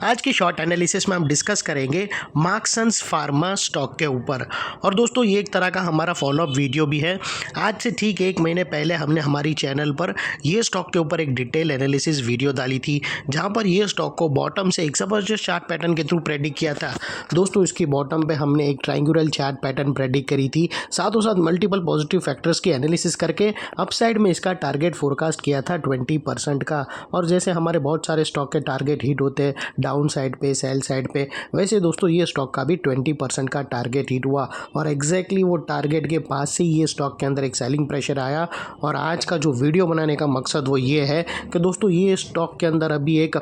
आज की short analysis में हम डिस्कस करेंगे मार्क्संस फार्मा स्टॉक के ऊपर। और दोस्तों ये एक तरह का हमारा फॉलोअप वीडियो भी है। आज से ठीक एक महीने पहले हमने हमारी चैनल पर ये स्टॉक के ऊपर एक डिटेल एनालिसिस वीडियो डाली थी, जहां पर ये स्टॉक को बॉटम से एक ज़बरदस्त चार्ट पैटर्न के थ्रू प्रेडिक्ट किया था। दोस्तों इसकी बॉटम पे हमने एक ट्रायंगुलर चार्ट पैटर्न प्रेडिक्ट करी थी, साथों साथ मल्टीपल पॉजिटिव फैक्टर्स की एनालिसिस करके अपसाइड में इसका टारगेट फोरकास्ट किया था 20% का। और जैसे हमारे बहुत सारे स्टॉक के टारगेट हिट होते हैं डाउन साइड पे, सेल साइड पे, वैसे दोस्तों ये स्टॉक का भी 20% का टारगेट हिट हुआ और एग्जैक्टली वो टारगेट के पास से ये स्टॉक के अंदर एक सेलिंग प्रेशर आया। और आज का जो वीडियो बनाने का मकसद वो ये है कि दोस्तों ये स्टॉक के अंदर अभी एक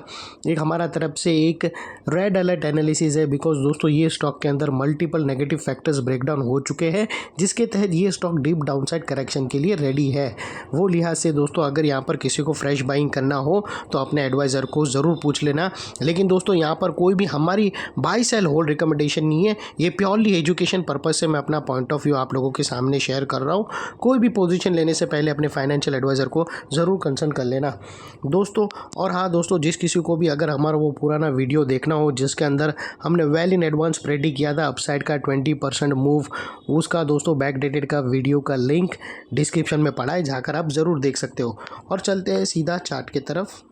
हमारा तरफ से एक रेड अलर्ट एनालिसिस है, बिकॉज दोस्तों ये स्टॉक के अंदर मल्टीपल नेगेटिव फैक्टर्स ब्रेकडाउन हो चुके हैं, जिसके तहत ये स्टॉक डीप डाउनसाइड करेक्शन के लिए रेडी है। वो लिहाज से दोस्तों अगर यहाँ पर किसी को फ्रेश बाइंग करना हो तो अपने एडवाइज़र को ज़रूर पूछ लेना। लेकिन दोस्तों यहाँ पर कोई भी हमारी बाय सेल होल्ड रिकमेंडेशन नहीं है, ये प्योरली एजुकेशन पर्पस से मैं अपना पॉइंट ऑफ व्यू आप लोगों के सामने शेयर कर रहा हूँ। कोई भी पोजीशन लेने से पहले अपने फाइनेंशियल एडवाइज़र को ज़रूर कंसल्ट कर लेना दोस्तों। और हाँ दोस्तों, जिस किसी को भी अगर हमारा वो पुराना वीडियो देखना हो जिसके अंदर हमने वेल इन एडवांस प्रेडिक्ट किया था अपसाइड का 20% मूव, उसका दोस्तों बैकडेटेड का वीडियो का लिंक डिस्क्रिप्शन में पड़ा है, जाकर आप ज़रूर देख सकते हो। और चलते हैं सीधा चार्ट की तरफ।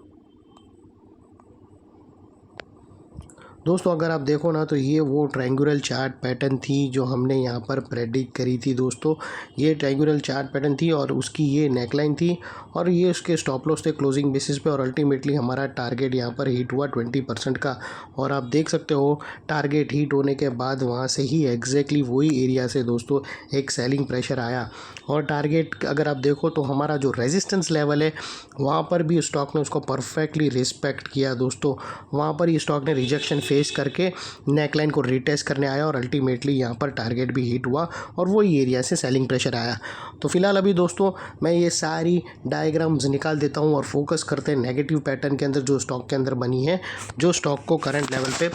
दोस्तों अगर आप देखो ना तो ये वो ट्रायंगुलर चार्ट पैटर्न थी जो हमने यहाँ पर प्रेडिक्ट करी थी दोस्तों। ये ट्रायंगुलर चार्ट पैटर्न थी और उसकी ये नेकलाइन थी और ये उसके स्टॉप लॉस थे क्लोजिंग बेसिस पे। और अल्टीमेटली हमारा टारगेट यहाँ पर हिट हुआ 20% का। और आप देख सकते हो टारगेट हिट होने के बाद वहाँ से ही एग्जैक्टली वही एरिया से दोस्तों एक सेलिंग प्रेशर आया। और टारगेट अगर आप देखो तो हमारा जो रेजिस्टेंस लेवल है वहाँ पर भी स्टॉक ने उसको परफेक्टली रिस्पेक्ट किया दोस्तों। वहाँ पर ही स्टॉक ने रिजेक्शन फेस करके नेकलाइन को रिटेस्ट करने आया और अल्टीमेटली यहाँ पर टारगेट भी हिट हुआ और वही एरिया से सेलिंग प्रेशर आया। तो फिलहाल अभी दोस्तों मैं ये सारी डायग्राम्स निकाल देता हूँ और फोकस करते हैं नेगेटिव पैटर्न के अंदर जो स्टॉक के अंदर बनी है, जो स्टॉक को करंट लेवल पे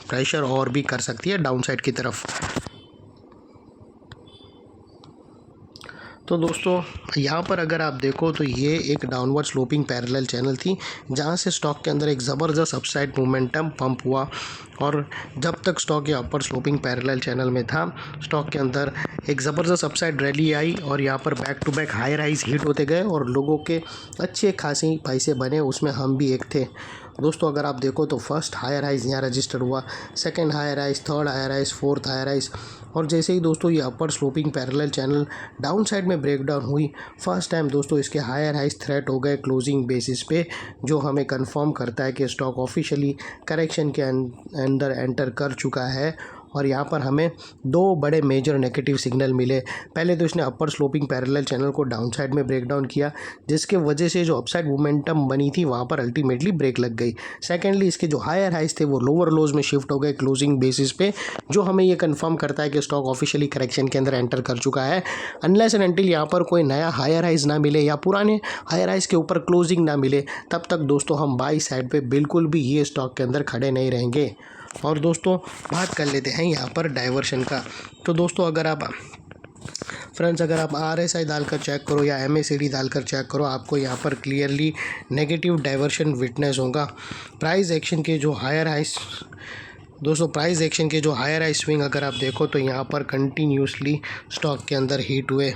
प्रेशर और भी कर सकती है डाउनसाइड की तरफ। तो दोस्तों यहाँ पर अगर आप देखो तो ये एक डाउनवर्ड स्लोपिंग पैरेलल चैनल थी, जहाँ से स्टॉक के अंदर एक ज़बरदस्त अपसाइड मोमेंटम पंप हुआ। और जब तक स्टॉक ये अपर स्लोपिंग पैरेलल चैनल में था, स्टॉक के अंदर एक ज़बरदस्त अपसाइड रैली आई और यहाँ पर back to back high rise hit होते गए और लोगों के अच्छे खासे पैसे बने, उसमें हम भी एक थे दोस्तों। अगर आप देखो तो फर्स्ट हायर राइज यहाँ रजिस्टर हुआ, second higher rise, third higher rise, fourth higher rise. और जैसे ही दोस्तों ये upper sloping parallel channel down side में ब्रेकडाउन हुई, फर्स्ट टाइम दोस्तों इसके हायर हाइज थ्रेट हो गए क्लोजिंग बेसिस पे, जो हमें कंफर्म करता है कि स्टॉक ऑफिशियली करेक्शन के अंदर एंटर कर चुका है। और यहाँ पर हमें दो बड़े मेजर नेगेटिव सिग्नल मिले। पहले तो इसने अपर स्लोपिंग पैरेलल चैनल को डाउन साइड में ब्रेक डाउन किया, जिसके वजह से जो अपसाइड मोमेंटम बनी थी वहाँ पर अल्टीमेटली ब्रेक लग गई। सेकेंडली इसके जो हायर हाइज थे वो लोअर लोज में शिफ्ट हो गए क्लोजिंग बेसिस पे, जो हमें ये कंफर्म करता है कि स्टॉक ऑफिशियली करेक्शन के अंदर एंटर कर चुका है। अनलेस एंड अनटिल यहाँ पर कोई नया हायर हाइज ना मिले या पुराने हायर हाइज के ऊपर क्लोजिंग ना मिले, तब तक दोस्तों हम बाई साइड पे बिल्कुल भी ये स्टॉक के अंदर खड़े नहीं रहेंगे। और दोस्तों बात कर लेते हैं यहाँ पर डाइवर्शन का। तो दोस्तों अगर आप RSI डालकर चेक करो या MACD डालकर चेक करो, आपको यहाँ पर क्लियरली नेगेटिव डाइवर्शन विटनेस होगा। प्राइस एक्शन के जो हायर हाइज दोस्तों प्राइस एक्शन के जो हायर हाई स्विंग अगर आप देखो तो यहाँ पर कंटिन्यूसली स्टॉक के अंदर हिट हुए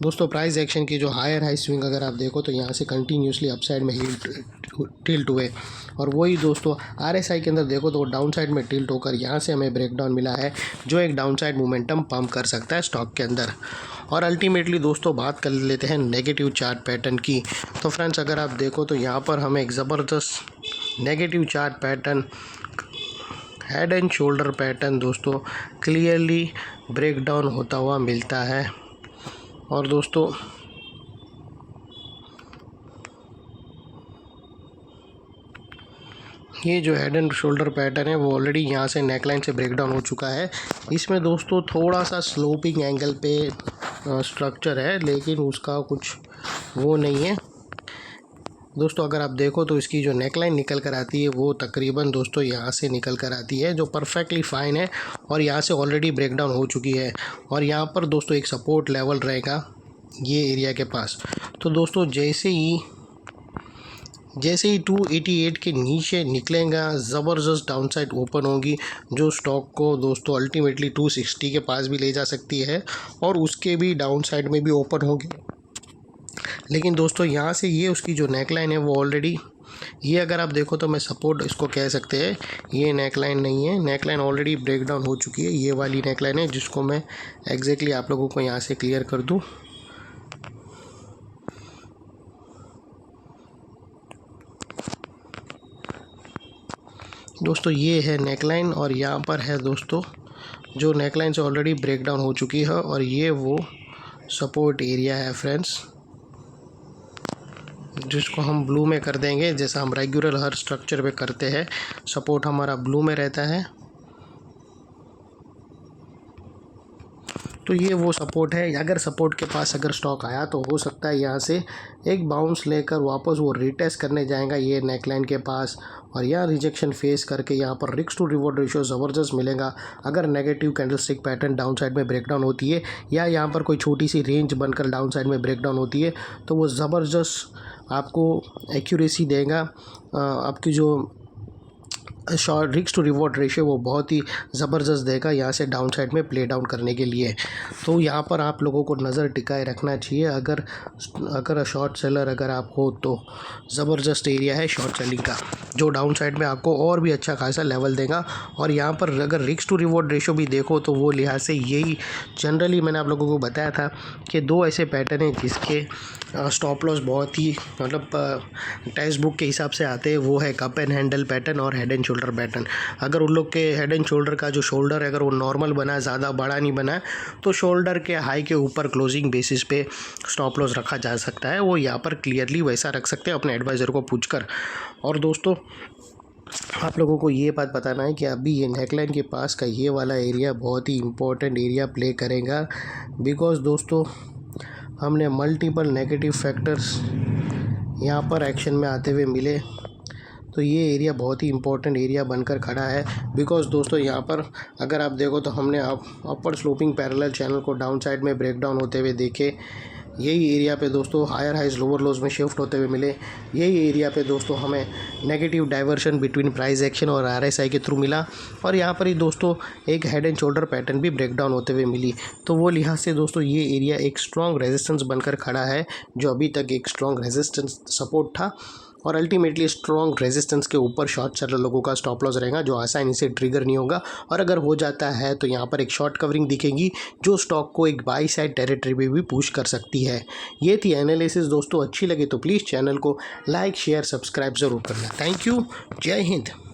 दोस्तों। प्राइस एक्शन की जो हायर हाई स्विंग अगर आप देखो तो यहाँ से कंटिन्यूसली अपसाइड में टिल्ट हुए। और वही दोस्तों RSI के अंदर देखो तो डाउन साइड में टिल्ट होकर यहाँ से हमें ब्रेकडाउन मिला है, जो एक डाउन साइड मोमेंटम पंप कर सकता है स्टॉक के अंदर। और अल्टीमेटली दोस्तों बात कर लेते हैं नेगेटिव चार्ट पैटर्न की। तो फ्रेंड्स अगर आप देखो तो यहाँ पर हमें एक ज़बरदस्त negative chart pattern, head and shoulder pattern दोस्तों क्लियरली ब्रेकडाउन होता हुआ मिलता है। और दोस्तों ये जो हेड एंड शोल्डर पैटर्न है वो ऑलरेडी यहाँ से नेकलाइन से ब्रेकडाउन हो चुका है। इसमें दोस्तों थोड़ा सा स्लोपिंग एंगल पे स्ट्रक्चर है, लेकिन उसका कुछ वो नहीं है दोस्तों। अगर आप देखो तो इसकी जो नेकलाइन निकल कर आती है वो तकरीबन दोस्तों यहाँ से निकल कर आती है, जो परफेक्टली फ़ाइन है और यहाँ से ऑलरेडी ब्रेकडाउन हो चुकी है। और यहाँ पर दोस्तों एक सपोर्ट लेवल रहेगा ये एरिया के पास। तो दोस्तों जैसे ही जैसे ही 288 के नीचे निकलेगा ज़बरदस्त डाउनसाइड ओपन होगी, जो स्टॉक को दोस्तों अल्टीमेटली 260 के पास भी ले जा सकती है और उसके भी डाउनसाइड में भी ओपन होगी। लेकिन दोस्तों यहाँ से ये उसकी जो नेकलाइन है वो ऑलरेडी, ये अगर आप देखो तो मैं सपोर्ट इसको कह सकते हैं, ये नेकलाइन नहीं है, नेकलाइन ऑलरेडी ब्रेक डाउन हो चुकी है। ये वाली नेकलाइन है जिसको मैं एग्जैक्टली आप लोगों को यहाँ से क्लियर कर दूँ। दोस्तों ये है नेकलाइन और यहाँ पर है दोस्तों जो नेकलाइन से ऑलरेडी ब्रेक डाउन हो चुकी है और ये वो सपोर्ट एरिया है फ्रेंड्स, जिसको हम ब्लू में कर देंगे, जैसा हम रेगुलर हर स्ट्रक्चर पे करते हैं। सपोर्ट हमारा ब्लू में रहता है, तो ये वो सपोर्ट है। अगर सपोर्ट के पास अगर स्टॉक आया तो हो सकता है यहाँ से एक बाउंस लेकर वापस वो रिटेस्ट करने जाएगा ये नेकलाइन के पास, और यहाँ रिजेक्शन फेस करके यहाँ पर रिस्क टू रिवॉर्ड रेशियो ज़बरदस्त मिलेगा। अगर negative candlestick pattern down side में ब्रेकडाउन होती है या यहाँ पर कोई छोटी सी रेंज बनकर डाउन साइड में ब्रेकडाउन होती है तो वो ज़बरदस्त आपको एक्यूरेसी देगा। आपकी जो short risk to reward ratio वो बहुत ही ज़बरदस्त देगा यहाँ से डाउन साइड में प्ले डाउन करने के लिए। तो यहाँ पर आप लोगों को नज़र टिकाए रखना चाहिए। अगर शॉर्ट सेलर अगर आप हो तो ज़बरदस्त एरिया है शॉर्ट सेलिंग का, जो डाउन साइड में आपको और भी अच्छा खासा लेवल देगा। और यहाँ पर अगर रिस्क टू रिवॉर्ड रेशियो भी देखो तो वो लिहाज से यही जनरली मैंने आप लोगों को बताया था कि दो ऐसे पैटर्न हैं जिसके स्टॉप लॉस बहुत ही मतलब टेक्स्ट बुक के हिसाब से आते हैं। वो है कप एंड हैंडल पैटर्न और हेड एंड शोल्डर पैटर्न। अगर उन लोग के हेड एंड शोल्डर का जो शोल्डर है अगर वो नॉर्मल बना है, ज़्यादा बड़ा नहीं बना है, तो शोल्डर के हाई के ऊपर क्लोजिंग बेसिस पे स्टॉप लॉस रखा जा सकता है। वो यहाँ पर क्लियरली वैसा रख सकते हैं अपने एडवाइज़र को पूछकर। और दोस्तों आप लोगों को ये बात बताना है कि अभी ये नेकलाइन के पास का ये वाला एरिया बहुत ही इम्पोर्टेंट एरिया प्ले करेगा, बिकॉज दोस्तों हमने मल्टीपल नेगेटिव फैक्टर्स यहाँ पर एक्शन में आते हुए मिले, तो ये एरिया बहुत ही इंपॉर्टेंट एरिया बनकर खड़ा है। बिकॉज दोस्तों यहाँ पर अगर आप देखो तो हमने अपर स्लोपिंग पैरेलल चैनल को डाउन साइड में ब्रेक डाउन होते हुए देखे। यही एरिया पे दोस्तों हायर हाइज लोअर लोज में शिफ्ट होते हुए मिले। यही एरिया पे दोस्तों हमें negative diversion between price action और आरएसआई के थ्रू मिला। और यहाँ पर ही दोस्तों एक हेड एंड शोल्डर पैटर्न भी ब्रेक डाउन होते हुए मिली। तो वो लिहाज से दोस्तों ये एरिया एक स्ट्रॉन्ग रेजिस्टेंस बनकर खड़ा है, जो अभी तक एक स्ट्रॉन्ग रेजिस्टेंस सपोर्ट था और अल्टीमेटली स्ट्रॉन्ग रेजिस्टेंस के ऊपर शॉर्ट सेलर लोगों का स्टॉप लॉस रहेगा, जो आसानी से ट्रिगर नहीं होगा। और अगर हो जाता है तो यहाँ पर एक शॉर्ट कवरिंग दिखेगी जो स्टॉक को एक बाई साइड टेरिटरी में भी पुश कर सकती है। ये थी एनालिसिस दोस्तों। अच्छी लगे तो प्लीज़ चैनल को लाइक शेयर सब्सक्राइब ज़रूर करना। Thank you. जय हिंद।